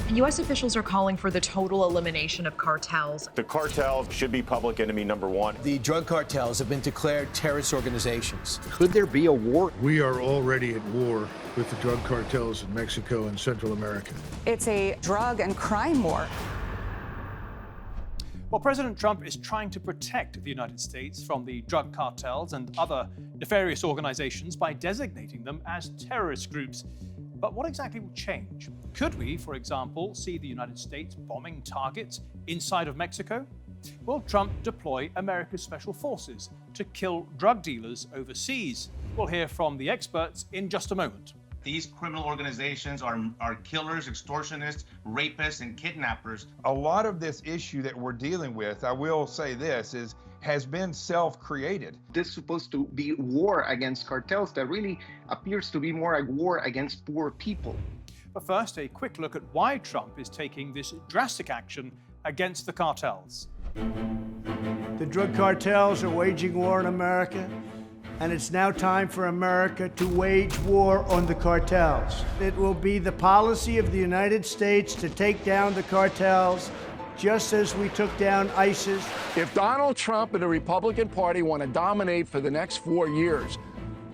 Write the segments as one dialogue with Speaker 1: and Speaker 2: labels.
Speaker 1: U.S. officials are calling for the total elimination of cartels.
Speaker 2: The cartels should be public enemy number one.
Speaker 3: The drug cartels have been declared terrorist organizations.
Speaker 4: Could there be a war?
Speaker 5: We are already at war with the drug cartels in Mexico and Central America.
Speaker 6: It's a drug and crime war.
Speaker 7: Well, President Trump is trying to protect the United States from the drug cartels and other nefarious organizations by designating them as terrorist groups. But what exactly will change? Could we, for example, see the United States bombing targets inside of Mexico? Will Trump deploy America's special forces to kill drug dealers overseas? We'll hear from the experts in just a moment.
Speaker 8: These criminal organizations are killers, extortionists, rapists, and kidnappers.
Speaker 9: A lot of this issue that we're dealing with, I will say this, has been self-created.
Speaker 10: This is supposed to be war against cartels that really appears to be more a war against poor people.
Speaker 7: But first, a quick look at why Trump is taking this drastic action against the cartels.
Speaker 11: The drug cartels are waging war in America, and it's now time for America to wage war on the cartels. It will be the policy of the United States to take down the cartels, just as we took down ISIS.
Speaker 4: If Donald Trump and the Republican Party want to dominate for the next 4 years,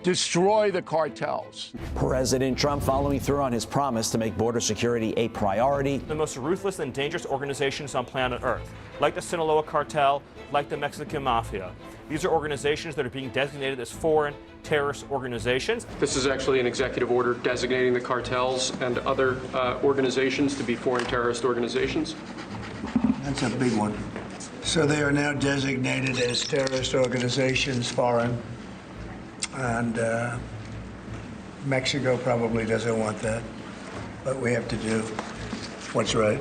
Speaker 4: destroy the cartels.
Speaker 12: President Trump following through on his promise to make border security a priority.
Speaker 2: The most ruthless and dangerous organizations on planet Earth, like the Sinaloa cartel, like the Mexican mafia. These are organizations that are being designated as foreign terrorist organizations.
Speaker 13: This is actually an executive order designating the cartels and other organizations to be foreign terrorist organizations.
Speaker 11: That's a big one. So they are now designated as terrorist organizations, foreign, and Mexico probably doesn't want that, but we have to do what's right.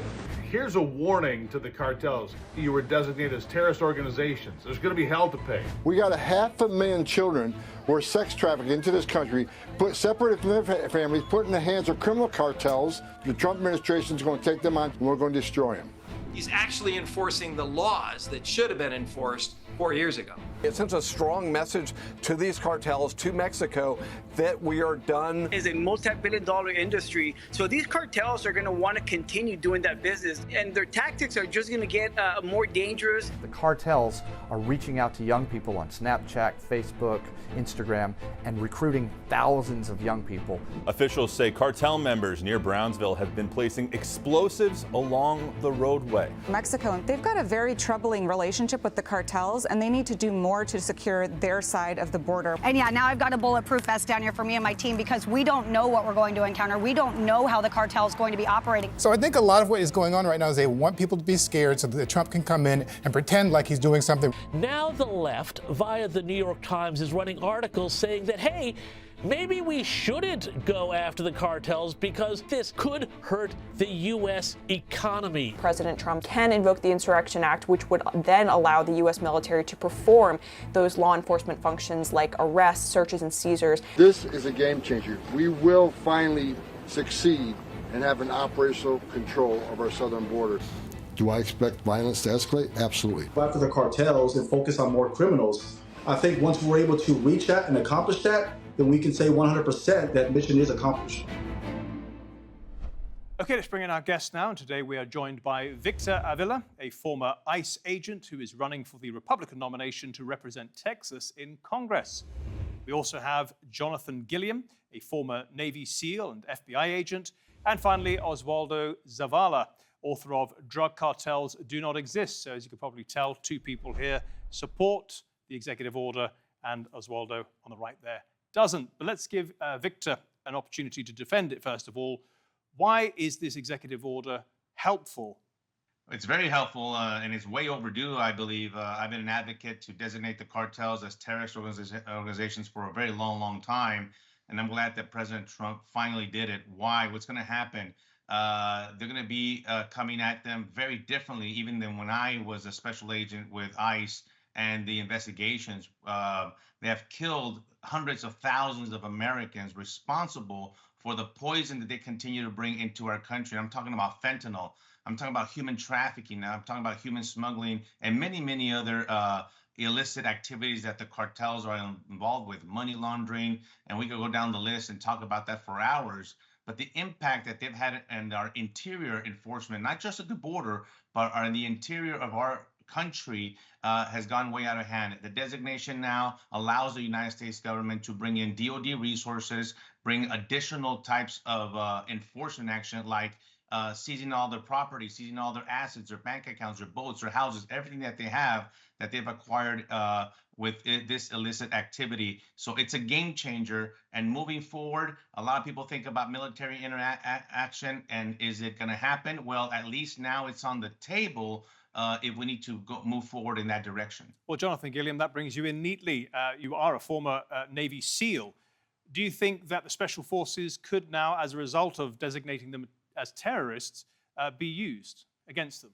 Speaker 5: Here's a warning to the cartels. You were designated as terrorist organizations. There's going to be hell to pay.
Speaker 14: We got 500,000 children who are sex trafficked into this country, separated from their families, put in the hands of criminal cartels. The Trump administration is going to take them on, and we're going to destroy them.
Speaker 15: He's actually enforcing the laws that should have been enforced 4 years ago.
Speaker 4: It sends a strong message to these cartels, to Mexico, that we are done.
Speaker 16: It's a multi-billion-dollar industry, so these cartels are going to want to continue doing that business, and their tactics are just going to get more dangerous.
Speaker 17: The cartels are reaching out to young people on Snapchat, Facebook, Instagram, and recruiting thousands of young people.
Speaker 18: Officials say cartel members near Brownsville have been placing explosives along the roadway.
Speaker 6: Mexico, they've got a very troubling relationship with the cartels, and they need to do more to secure their side of the border.
Speaker 19: And yeah, now I've got a bulletproof vest down here for me and my team because we don't know what we're going to encounter. We don't know how the cartel is going to be operating.
Speaker 20: So I think a lot of what is going on right now is they want people to be scared so that Trump can come in and pretend like he's doing something.
Speaker 4: Now the left, via the New York Times, is running articles saying that, hey, maybe we shouldn't go after the cartels because this could hurt the U.S. economy.
Speaker 5: President Trump can invoke the Insurrection Act, which would then allow the U.S. military to perform those law enforcement functions like arrests, searches, and seizures.
Speaker 14: This is a game changer. We will finally succeed and have an operational control of our southern border. Do I expect violence to escalate? Absolutely.
Speaker 7: Go after the cartels and focus on more criminals. I think once we're able to reach that and accomplish that, then we can say 100% that mission is accomplished. Okay, let's bring in our guest now. And today we are joined by Victor Avila, a former ICE agent who is running for the Republican nomination to represent Texas in Congress. We also have Jonathan Gilliam, a former Navy SEAL and FBI agent. And finally, Oswaldo Zavala, author of Drug Cartels Do Not Exist. So as you can probably tell, two people here support the executive order, and Oswaldo on the right there doesn't. But let's give Victor an opportunity to defend it first of all. Why is this executive order helpful?
Speaker 8: It's very helpful, and it's way overdue, I believe. I've been an advocate to designate the cartels as terrorist organizations for a very long, long time, and I'm glad that President Trump finally did it. Why? What's going to happen? They're going to be coming at them very differently, even than when I was a special agent with ICE and the investigations. They have killed hundreds of thousands of Americans responsible for the poison that they continue to bring into our country. I'm talking about fentanyl. I'm talking about human trafficking. I'm talking about human smuggling and many, many other illicit activities that the cartels are involved with, money laundering, and we could go down the list and talk about that for hours. but the impact that they've had in our interior enforcement, not just at the border, but in the interior of our country, has gone way out of hand. The designation now allows the United States government to bring in DoD resources, bring additional types of enforcement action, like seizing all their property, seizing all their assets, their bank accounts, their boats, their houses, everything that they have that they've acquired with this illicit activity. So it's a game changer. And moving forward, a lot of people think about military interaction, and is it going to happen? Well, at least now it's on the table if we need to move forward in that direction.
Speaker 7: Well, Jonathan, Gilliam, that brings you in neatly. You are a former Navy SEAL. Do you think that the Special Forces could now, as a result of designating them as terrorists, be used against them?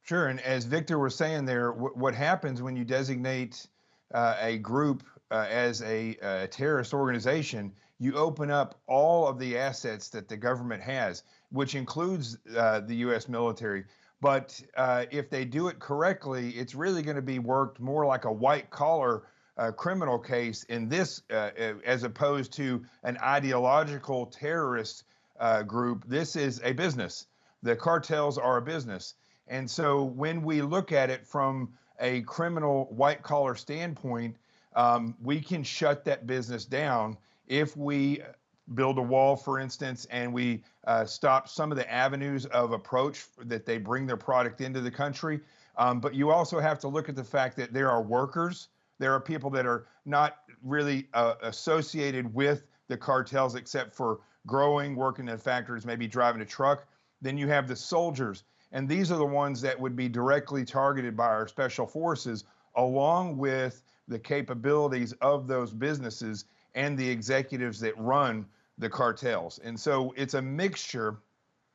Speaker 9: Sure, and as Victor was saying there, what happens when you designate a group as a terrorist organization, you open up all of the assets that the government has, which includes the U.S. military. But if they do it correctly, it's really going to be worked more like a white-collar criminal case in this, as opposed to an ideological terrorist group. This is a business. The cartels are a business. And so when we look at it from a criminal white-collar standpoint, we can shut that business down if we build a wall, for instance, and we stop some of the avenues of approach that they bring their product into the country. But you also have to look at the fact that there are workers. There are people that are not really associated with the cartels except for growing, working in factories, maybe driving a truck. Then you have the soldiers. And these are the ones that would be directly targeted by our special forces, along with the capabilities of those businesses and the executives that run the cartels. And so it's a mixture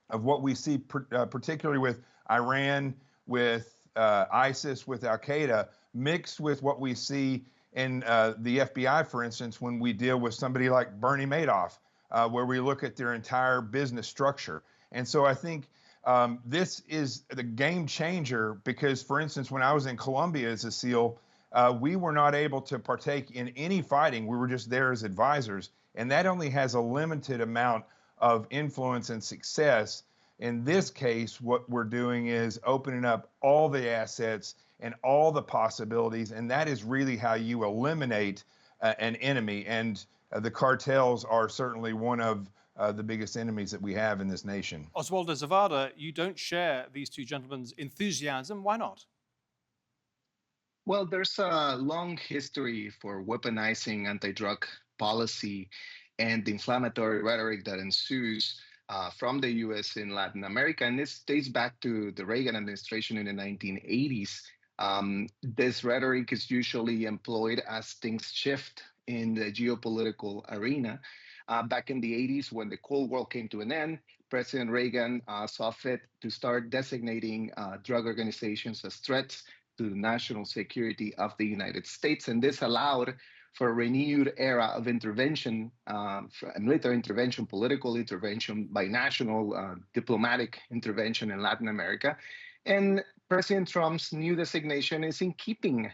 Speaker 9: of what we see, particularly with Iran, with ISIS, with Al-Qaeda, mixed with what we see in the FBI, for instance, when we deal with somebody like Bernie Madoff, where we look at their entire business structure. And so I think this is the game changer because, for instance, when I was in Colombia as a SEAL, we were not able to partake in any fighting. We were just there as advisors. And that only has a limited amount of influence and success. In this case, what we're doing is opening up all the assets and all the possibilities. And that is really how you eliminate an enemy. And the cartels are certainly one of the biggest enemies that we have in this nation.
Speaker 7: Oswaldo Zavala, you don't share these two gentlemen's enthusiasm. Why not?
Speaker 10: Well, there's a long history for weaponizing anti-drug policy and the inflammatory rhetoric that ensues from the U.S. in Latin America. And this dates back to the Reagan administration in the 1980s. This rhetoric is usually employed as things shift in the geopolitical arena. Back in the 80s, when the Cold War came to an end, President Reagan saw fit to start designating drug organizations as threats to the national security of the United States. And this allowed for a renewed era of intervention, military intervention, political intervention, binational diplomatic intervention in Latin America. And President Trump's new designation is in keeping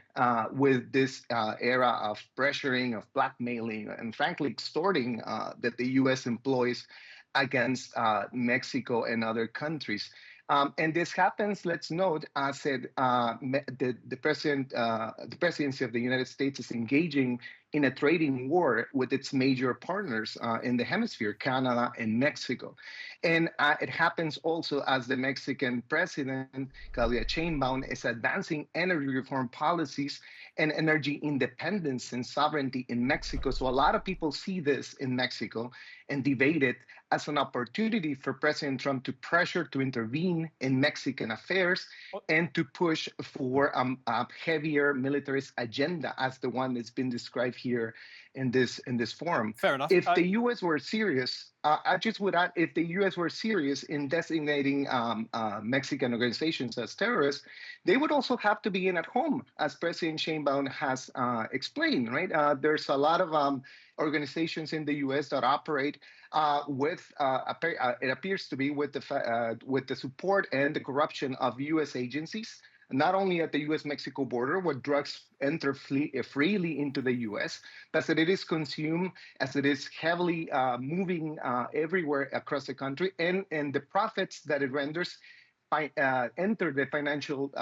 Speaker 10: with this era of pressuring, of blackmailing, and frankly extorting that the U.S. employs against Mexico and other countries. And this happens, let's note, as the presidency of the United States is engaging in a trading war with its major partners in the hemisphere, Canada and Mexico. And it happens also as the Mexican president, Claudia Sheinbaum, is advancing energy reform policies and energy independence and sovereignty in Mexico. So a lot of people see this in Mexico and debate it as an opportunity for President Trump to pressure to intervene in Mexican affairs and to push for a heavier militarist agenda as the one that's been described here in this forum.
Speaker 7: Fair enough.
Speaker 10: If the U.S. were serious, I just would add, if the U.S. were serious in designating Mexican organizations as terrorists, they would also have to begin at home, as President Sheinbaum has explained, right? There's a lot of organizations in the U.S. that operate with, it appears to be with the support and the corruption of U.S. agencies. not only at the U.S.-Mexico border, where drugs enter freely into the U.S., but that it is consumed, as it is heavily moving everywhere across the country, and the profits that it renders enter the financial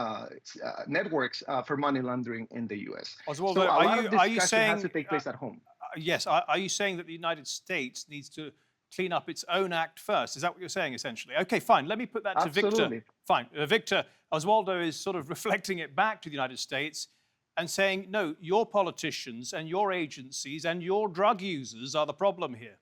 Speaker 10: networks for money laundering in the U.S.
Speaker 7: Oswaldo,
Speaker 10: so a lot of
Speaker 7: are you
Speaker 10: discussion
Speaker 7: saying,
Speaker 10: has to take place at home.
Speaker 7: Yes. Are you saying that the United States needs to clean up its own act first? Is that what you're saying, essentially? Okay, fine. Let me put that to Victor.
Speaker 10: Absolutely.
Speaker 7: Fine. Victor, Oswaldo is sort of reflecting it back to the United States and saying, no, your politicians and your agencies and your drug users are the problem here.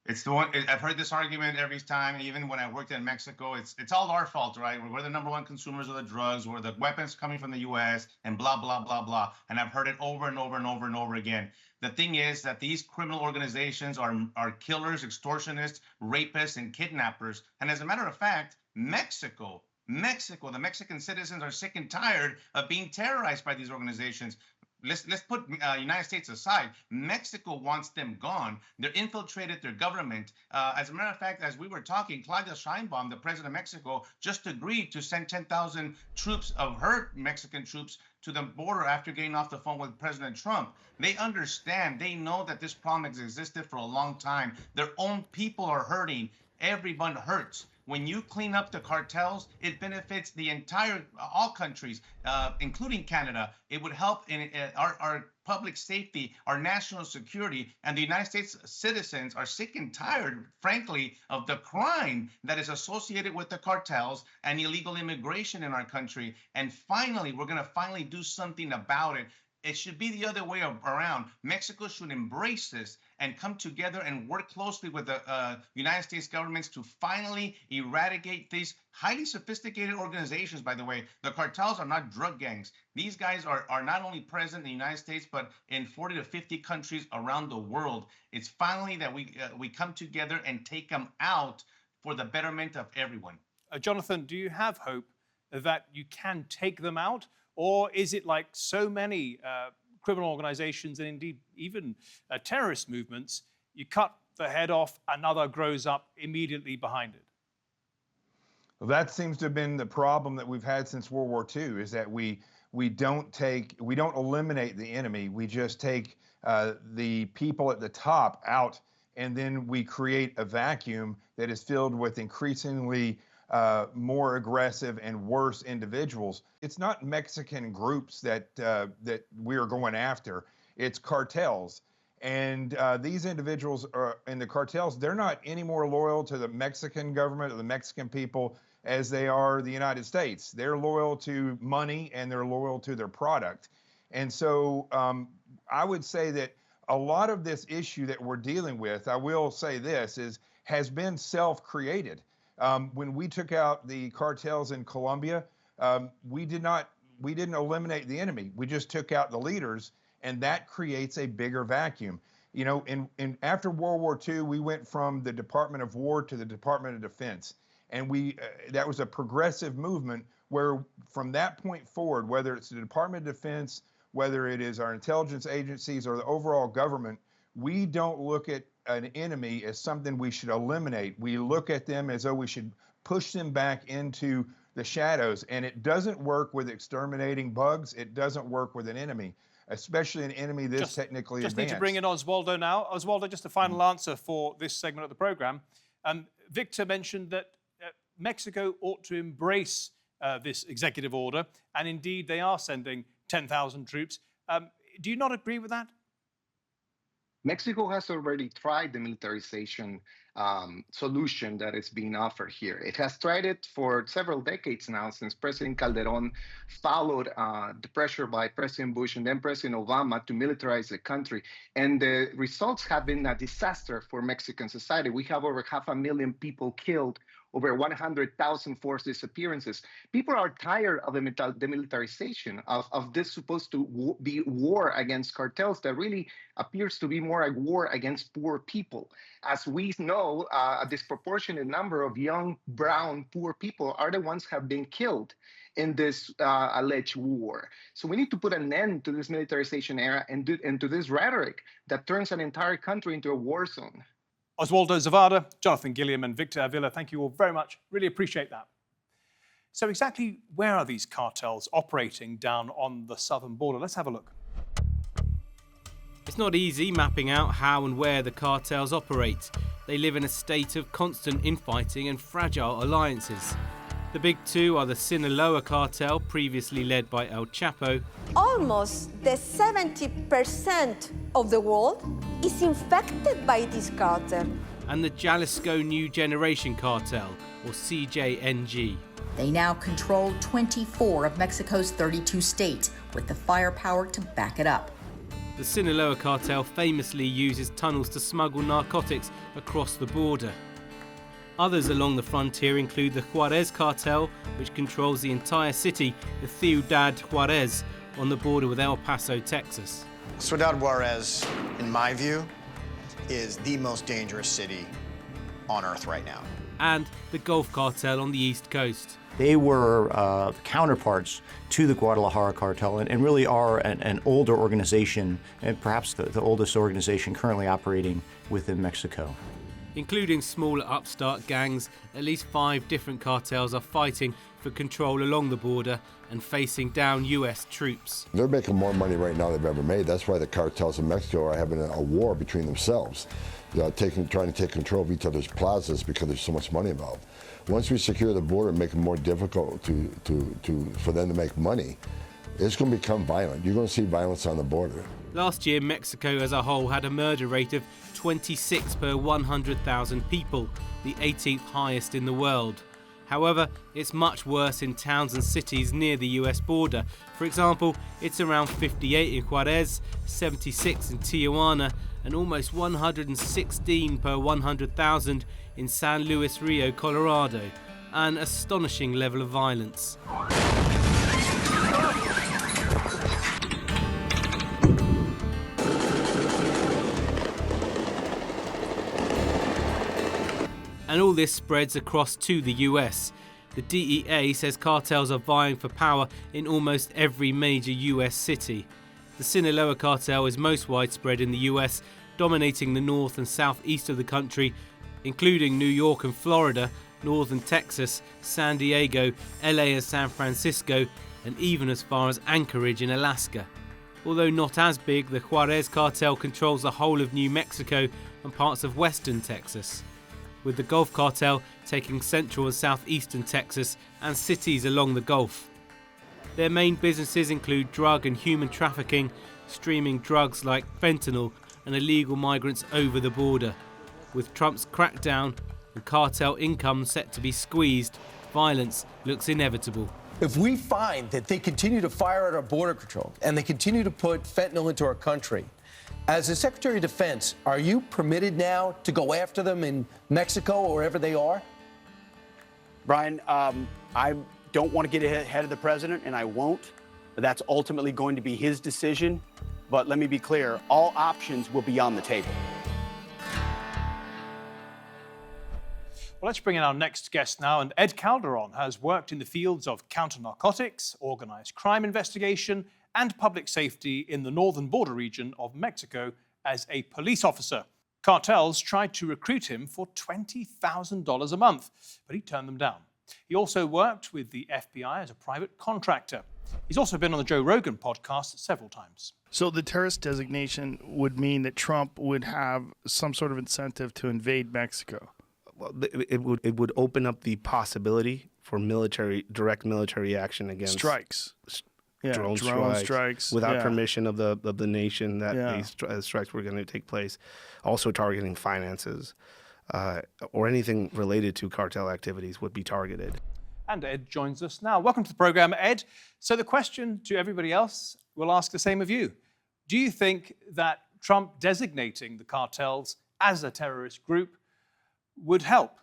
Speaker 8: It's the one. I've heard this argument every time, even when I worked in Mexico. It's all our fault, right? We're the number one consumers of the drugs. We're the weapons coming from the U.S. and blah blah blah blah. And I've heard it over and over and over and over again. The thing is that these criminal organizations are killers, extortionists, rapists, and kidnappers. And as a matter of fact, Mexico, the Mexican citizens are sick and tired of being terrorized by these organizations. Let's put United States aside. Mexico wants them gone. They're infiltrated their government. As a matter of fact, as we were talking, Claudia Sheinbaum, the president of Mexico, just agreed to send 10,000 troops of her Mexican troops to the border after getting off the phone with President Trump. They understand. They know that this problem has existed for a long time. Their own people are hurting. Everyone hurts. When you clean up the cartels, it benefits the all countries, including Canada. It would help in our public safety, our national security, and the United States citizens are sick and tired, frankly, of the crime that is associated with the cartels and illegal immigration in our country. And finally, we're going to finally do something about it. It should be the other way around. Mexico should embrace this and come together and work closely with the United States governments to finally eradicate these highly sophisticated organizations. By the way, the cartels are not drug gangs. These guys are not only present in the United States, but in 40 to 50 countries around the world. It's finally that we come together and take them out for the betterment of everyone.
Speaker 7: Jonathan, do you have hope that you can take them out? Or is it like so many criminal organizations and indeed even terrorist movements, you cut the head off, another grows up immediately behind it?
Speaker 9: Well, that seems to have been the problem that we've had since World War II, is that we don't eliminate the enemy. We just take the people at the top out, and then we create a vacuum that is filled with increasingly more aggressive and worse individuals. It's not Mexican groups that we're going after. It's cartels. And these individuals in the cartels, they're not any more loyal to the Mexican government or the Mexican people as they are the United States. They're loyal to money and they're loyal to their product. And so I would say that a lot of this issue that we're dealing with, I will say this, has been self-created. When we took out the cartels in Colombia, we didn't eliminate the enemy. We just took out the leaders, and that creates a bigger vacuum. You know, after World War II, we went from the Department of War to the Department of Defense, and that was a progressive movement where, from that point forward, whether it's the Department of Defense, whether it is our intelligence agencies or the overall government, we don't look at an enemy as something we should eliminate. We look at them as though we should push them back into the shadows. And it doesn't work with exterminating bugs. It doesn't work with an enemy, especially an enemy this technically advanced.
Speaker 7: Just need to bring in Oswaldo now. Oswaldo, just a final answer for this segment of the program. Victor mentioned that Mexico ought to embrace this executive order, and indeed they are sending 10,000 troops. Do you not agree with that?
Speaker 10: Mexico has already tried the militarization solution that is being offered here. It has tried it for several decades now, since President Calderon followed the pressure by President Bush and then President Obama to militarize the country. And the results have been a disaster for Mexican society. We have over 500,000 people killed, over 100,000 forced disappearances. People are tired of the militarization of this supposed to be war against cartels that really appears to be more a war against poor people. As we know, a disproportionate number of young, brown, poor people are the ones who have been killed in this alleged war. So we need to put an end to this militarization era and to this rhetoric that turns an entire country into a war zone.
Speaker 7: Oswaldo Zavala, Jonathan Gilliam, and Victor Avila, thank you all very much. Really appreciate that. So exactly where are these cartels operating down on the southern border? Let's have a look.
Speaker 21: It's not easy mapping out how and where the cartels operate. They live in a state of constant infighting and fragile alliances. The big two are the Sinaloa cartel, previously led by El Chapo.
Speaker 22: Almost the 70% of the world is infected by this cartel.
Speaker 21: And the Jalisco New Generation cartel, or CJNG.
Speaker 23: They now control 24 of Mexico's 32 states, with the firepower to back it up.
Speaker 21: The Sinaloa cartel famously uses tunnels to smuggle narcotics across the border. Others along the frontier include the Juarez cartel, which controls the entire city of Ciudad Juarez on the border with El Paso, Texas.
Speaker 24: Ciudad Juarez, in my view, is the most dangerous city on earth right now.
Speaker 21: And the Gulf cartel on the East Coast.
Speaker 25: They were counterparts to the Guadalajara cartel and really are an older organization, and perhaps the oldest organization currently operating within Mexico.
Speaker 21: Including smaller upstart gangs, at least 5 different cartels are fighting for control along the border and facing down US troops.
Speaker 26: They're making more money right now than they've ever made. That's why the cartels in Mexico are having a war between themselves, trying to take control of each other's plazas because there's so much money involved. Once we secure the border and make it more difficult for them to make money, it's going to become violent. You're going to see violence on the border.
Speaker 21: Last year, Mexico as a whole had a murder rate of 26 per 100,000 people, the 18th highest in the world. However, it's much worse in towns and cities near the US border. For example, it's around 58 in Juarez, 76 in Tijuana, and almost 116 per 100,000 in San Luis Rio, Colorado. An astonishing level of violence. And all this spreads across to the US. The DEA says cartels are vying for power in almost every major US city. The Sinaloa cartel is most widespread in the US, dominating the north and southeast of the country, including New York and Florida, northern Texas, San Diego, LA and San Francisco, and even as far as Anchorage in Alaska. Although not as big, the Juarez cartel controls the whole of New Mexico and parts of western Texas, with the Gulf cartel taking central and southeastern Texas and cities along the Gulf. Their main businesses include drug and human trafficking, streaming drugs like fentanyl and illegal migrants over the border. With Trump's crackdown and cartel income set to be squeezed, violence looks inevitable.
Speaker 3: If we find that they continue to fire at our border control and they continue to put fentanyl into our country, as the Secretary of Defense, are you permitted now to go after them in Mexico or wherever they are?
Speaker 27: Brian, I don't want to get ahead of the president, and I won't. That's ultimately going to be his decision. But let me be clear, all options will be on the table.
Speaker 7: Well, let's bring in our next guest now. And Ed Calderon has worked in the fields of counter-narcotics, organized crime investigation, and public safety in the northern border region of Mexico as a police officer. Cartels tried to recruit him for $20,000 a month, but he turned them down. He also worked with the FBI as a private contractor. He's also been on the Joe Rogan podcast several times.
Speaker 28: So the terrorist designation would mean that Trump would have some sort of incentive to invade Mexico.
Speaker 29: Well, it would open up the possibility for direct military action against
Speaker 28: strikes.
Speaker 29: Drone strikes without permission of the nation that these strikes were going to take place. Also targeting finances or anything related to cartel activities would be targeted.
Speaker 7: And Ed joins us now. Welcome to the program, Ed. So the question to everybody else, we'll ask the same of you. Do you think that Trump designating the cartels as a terrorist group would help?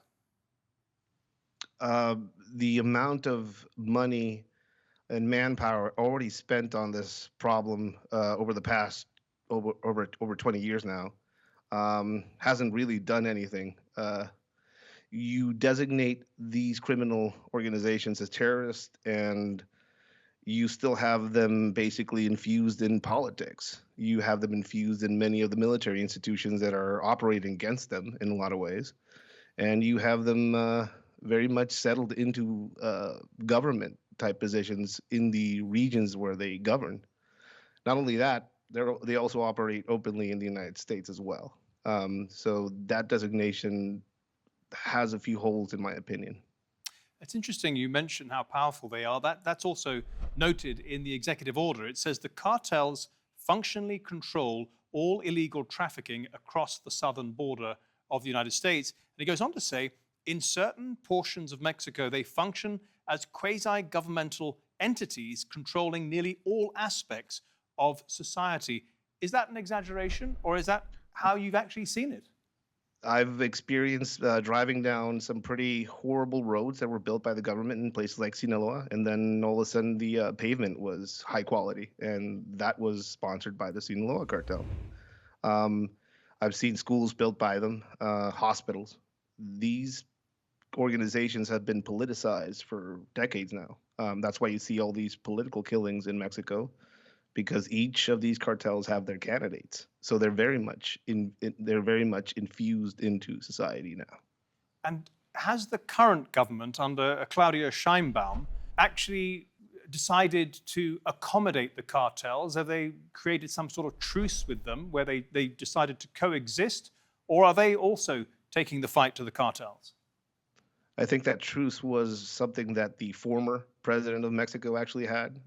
Speaker 29: The amount of money and manpower already spent on this problem over the past over 20 years now hasn't really done anything. You designate these criminal organizations as terrorists, and you still have them basically infused in politics. You have them infused in many of the military institutions that are operating against them in a lot of ways, and you have them very much settled into government type positions in the regions where they govern. Not only that, they also operate openly in the United States as well. So that designation has a few holes, in my opinion.
Speaker 7: It's interesting you mentioned how powerful they are. That's also noted in the executive order. It says the cartels functionally control all illegal trafficking across the southern border of the United States. And it goes on to say, in certain portions of Mexico, they function as quasi-governmental entities controlling nearly all aspects of society. Is that an exaggeration, or is that how you've actually seen it?
Speaker 29: I've experienced driving down some pretty horrible roads that were built by the government in places like Sinaloa, and then all of a sudden the pavement was high quality, and that was sponsored by the Sinaloa cartel. I've seen schools built by them, hospitals. These organizations have been politicized for decades now. That's why you see all these political killings in Mexico, because each of these cartels have their candidates. So they're very much infused into society now.
Speaker 7: And has the current government under Claudia Sheinbaum actually decided to accommodate the cartels? Have they created some sort of truce with them where they decided to coexist? Or are they also taking the fight to the cartels?
Speaker 29: I think that truce was something that the former president of Mexico actually had.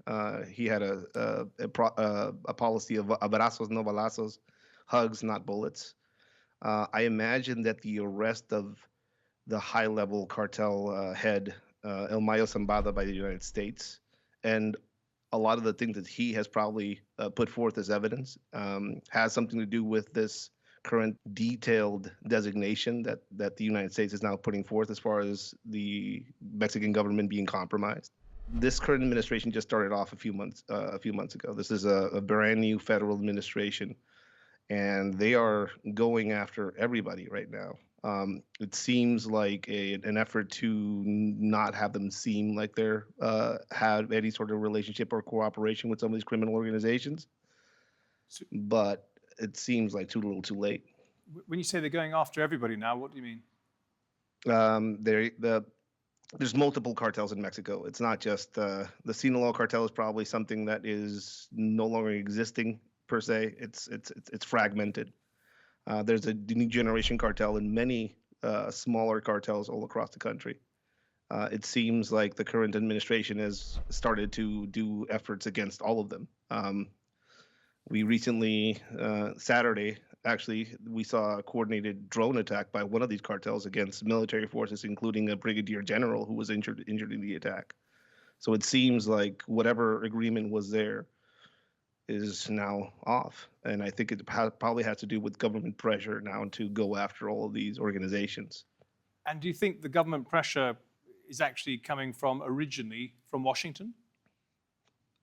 Speaker 29: He had a policy of abrazos no balazos, hugs not bullets. I imagine that the arrest of the high-level cartel head El Mayo Zambada by the United States, and a lot of the things that he has probably put forth as evidence has something to do with this current detailed designation that the United States is now putting forth as far as the Mexican government being compromised. This current administration just started off a few months ago. This is a brand new federal administration, and they are going after everybody right now. It seems like an effort to not have them seem like they're have any sort of relationship or cooperation with some of these criminal organizations, but it seems like too little, too late.
Speaker 7: When you say they're going after everybody now, what do you mean?
Speaker 29: There's multiple cartels in Mexico. It's not just the Sinaloa cartel is probably something that is no longer existing per se. It's fragmented. There's a new generation cartel and many smaller cartels all across the country. It seems like the current administration has started to do efforts against all of them. We recently, Saturday, actually, we saw a coordinated drone attack by one of these cartels against military forces, including a brigadier general who was injured in the attack. So it seems like whatever agreement was there is now off. And I think it probably has to do with government pressure now to go after all of these organizations.
Speaker 7: And do you think the government pressure is actually coming from originally from Washington?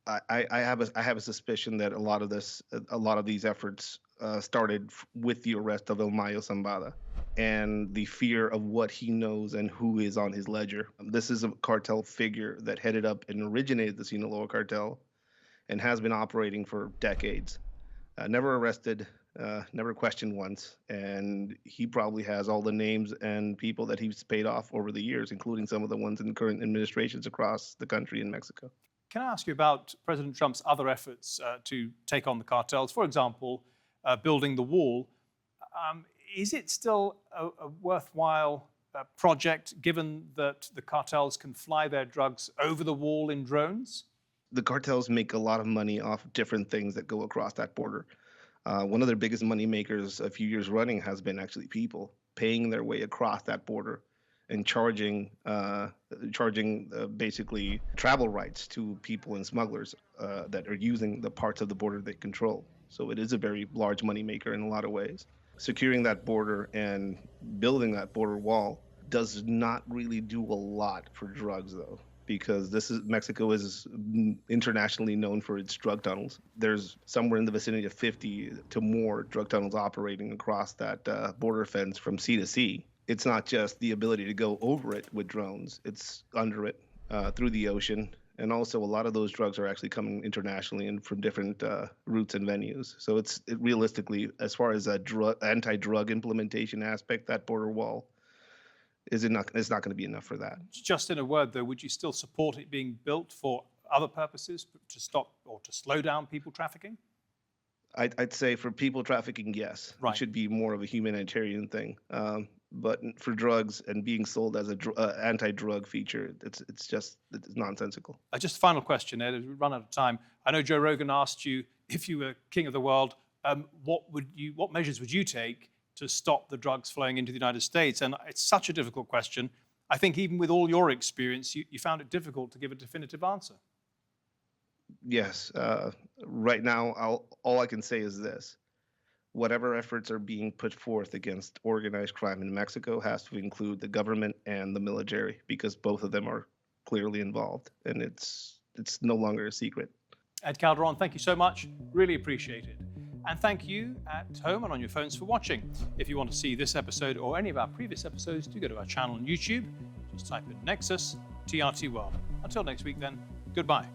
Speaker 29: I have a suspicion that a lot of these efforts started with the arrest of El Mayo Zambada and the fear of what he knows and who is on his ledger. This is a cartel figure that headed up and originated the Sinaloa cartel and has been operating for decades. Never arrested, never questioned once, and he probably has all the names and people that he's paid off over the years, including some of the ones in current administrations across the country in Mexico.
Speaker 7: Can I ask you about President Trump's other efforts to take on the cartels? For example, building the wall. Is it still a worthwhile project, given that the cartels can fly their drugs over the wall in drones?
Speaker 29: The cartels make a lot of money off different things that go across that border. One of their biggest money makers a few years running has been actually people paying their way across that border and charging basically travel rights to people and smugglers that are using the parts of the border they control. So it is a very large money maker in a lot of ways. Securing that border and building that border wall does not really do a lot for drugs, though, because Mexico is internationally known for its drug tunnels. There's somewhere in the vicinity of 50 to more drug tunnels operating across that border fence from sea to sea. It's not just the ability to go over it with drones, it's under it, through the ocean. And also a lot of those drugs are actually coming internationally and from different routes and venues. So it realistically, as far as a anti-drug implementation aspect, that border wall it's not going to be enough for that.
Speaker 7: Just in a word, though, would you still support it being built for other purposes, to stop or to slow down people trafficking?
Speaker 29: I'd say for people trafficking, yes.
Speaker 7: Right.
Speaker 29: It should be more of a humanitarian thing. But for drugs and being sold as a anti-drug feature, it's nonsensical.
Speaker 7: Just final question, Ed, as we run out of time. I know Joe Rogan asked you, if you were king of the world, what measures would you take to stop the drugs flowing into the United States? And it's such a difficult question. I think even with all your experience, you found it difficult to give a definitive answer.
Speaker 29: Yes. Right now, all I can say is this. Whatever efforts are being put forth against organized crime in Mexico has to include the government and the military, because both of them are clearly involved, and it's no longer a secret.
Speaker 7: Ed Calderon, thank you so much. Really appreciate it. And thank you at home and on your phones for watching. If you want to see this episode or any of our previous episodes, do go to our channel on YouTube. Just type in Nexus TRT World. Until next week then, goodbye.